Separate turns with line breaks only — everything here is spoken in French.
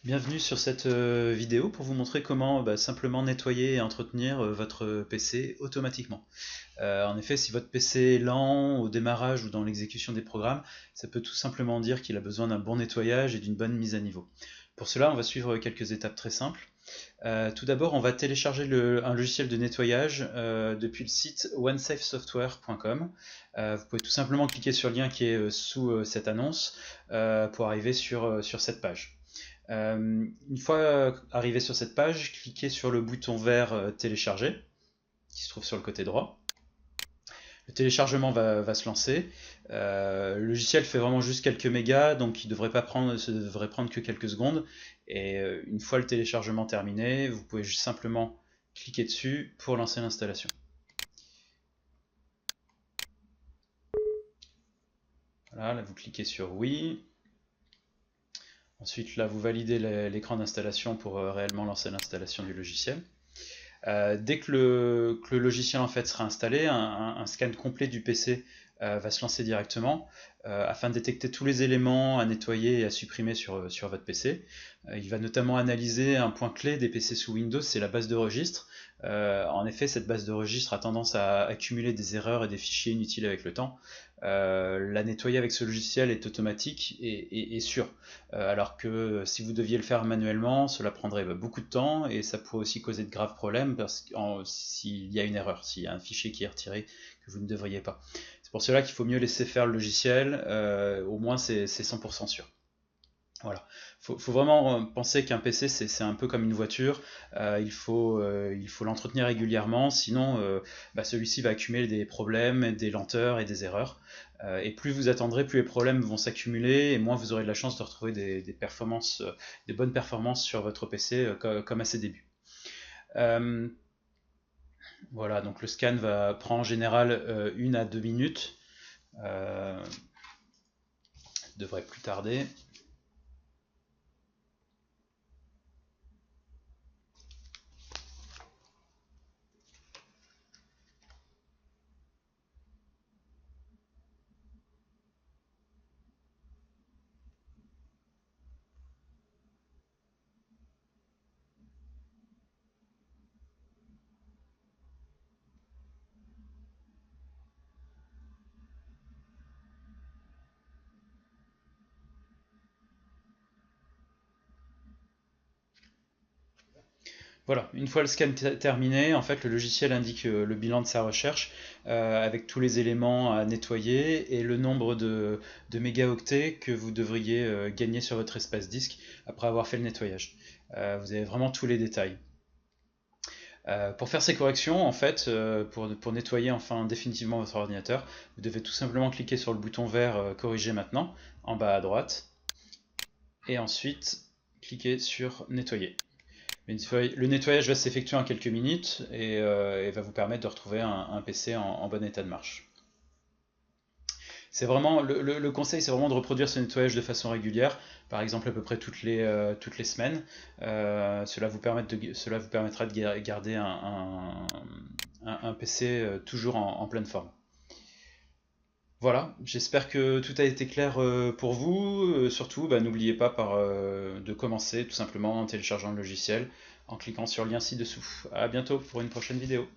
Bienvenue sur cette vidéo pour vous montrer comment simplement nettoyer et entretenir votre PC automatiquement. En effet, si votre PC est lent au démarrage ou dans l'exécution des programmes, ça peut tout simplement dire qu'il a besoin d'un bon nettoyage et d'une bonne mise à niveau. Pour cela, on va suivre quelques étapes très simples. Tout d'abord, on va télécharger un logiciel de nettoyage depuis le site onesafesoftware.com. Vous pouvez tout simplement cliquer sur le lien qui est sous cette annonce pour arriver sur cette page. Une fois arrivé sur cette page, cliquez sur le bouton vert télécharger qui se trouve sur le côté droit. Le téléchargement va se lancer. Le logiciel fait vraiment juste quelques mégas, donc il devrait prendre que quelques secondes. Et une fois le téléchargement terminé, vous pouvez juste simplement cliquer dessus pour lancer l'installation. Voilà, là vous cliquez sur oui. Ensuite, là, vous validez l'écran d'installation pour réellement lancer l'installation du logiciel. Dès que le logiciel en fait sera installé, un scan complet du PC va se lancer directement afin de détecter tous les éléments à nettoyer et à supprimer sur votre PC. Il va notamment analyser un point clé des PC sous Windows, c'est la base de registre. En effet, cette base de registre a tendance à accumuler des erreurs et des fichiers inutiles avec le temps. La nettoyer avec ce logiciel est automatique et sûr. Alors que si vous deviez le faire manuellement, cela prendrait beaucoup de temps et ça pourrait aussi causer de graves problèmes s'il y a une erreur, s'il y a un fichier qui est retiré que vous ne devriez pas. C'est pour cela qu'il faut mieux laisser faire le logiciel, au moins c'est 100% sûr. Voilà. Faut vraiment penser qu'un PC c'est un peu comme une voiture, il faut l'entretenir régulièrement, sinon celui-ci va accumuler des problèmes, des lenteurs et des erreurs. Et plus vous attendrez, plus les problèmes vont s'accumuler et moins vous aurez de la chance de retrouver des performances, des bonnes performances sur votre PC comme à ses débuts. Voilà, donc le scan prend en général 1 à 2 minutes. Devrait plus tarder. Voilà, une fois le scan terminé, en fait, le logiciel indique le bilan de sa recherche avec tous les éléments à nettoyer et le nombre de mégaoctets que vous devriez gagner sur votre espace disque après avoir fait le nettoyage. Vous avez vraiment tous les détails. Pour faire ces corrections, en fait, pour nettoyer enfin définitivement votre ordinateur, vous devez tout simplement cliquer sur le bouton vert Corriger maintenant, en bas à droite, et ensuite cliquer sur Nettoyer. Le nettoyage va s'effectuer en quelques minutes et va vous permettre de retrouver un PC en bon état de marche. C'est vraiment le conseil, c'est vraiment de reproduire ce nettoyage de façon régulière, par exemple à peu près toutes les semaines. Cela vous permettra de garder un PC toujours en pleine forme. Voilà, j'espère que tout a été clair pour vous. Surtout, n'oubliez pas de commencer tout simplement en téléchargeant le logiciel en cliquant sur le lien ci-dessous. A bientôt pour une prochaine vidéo.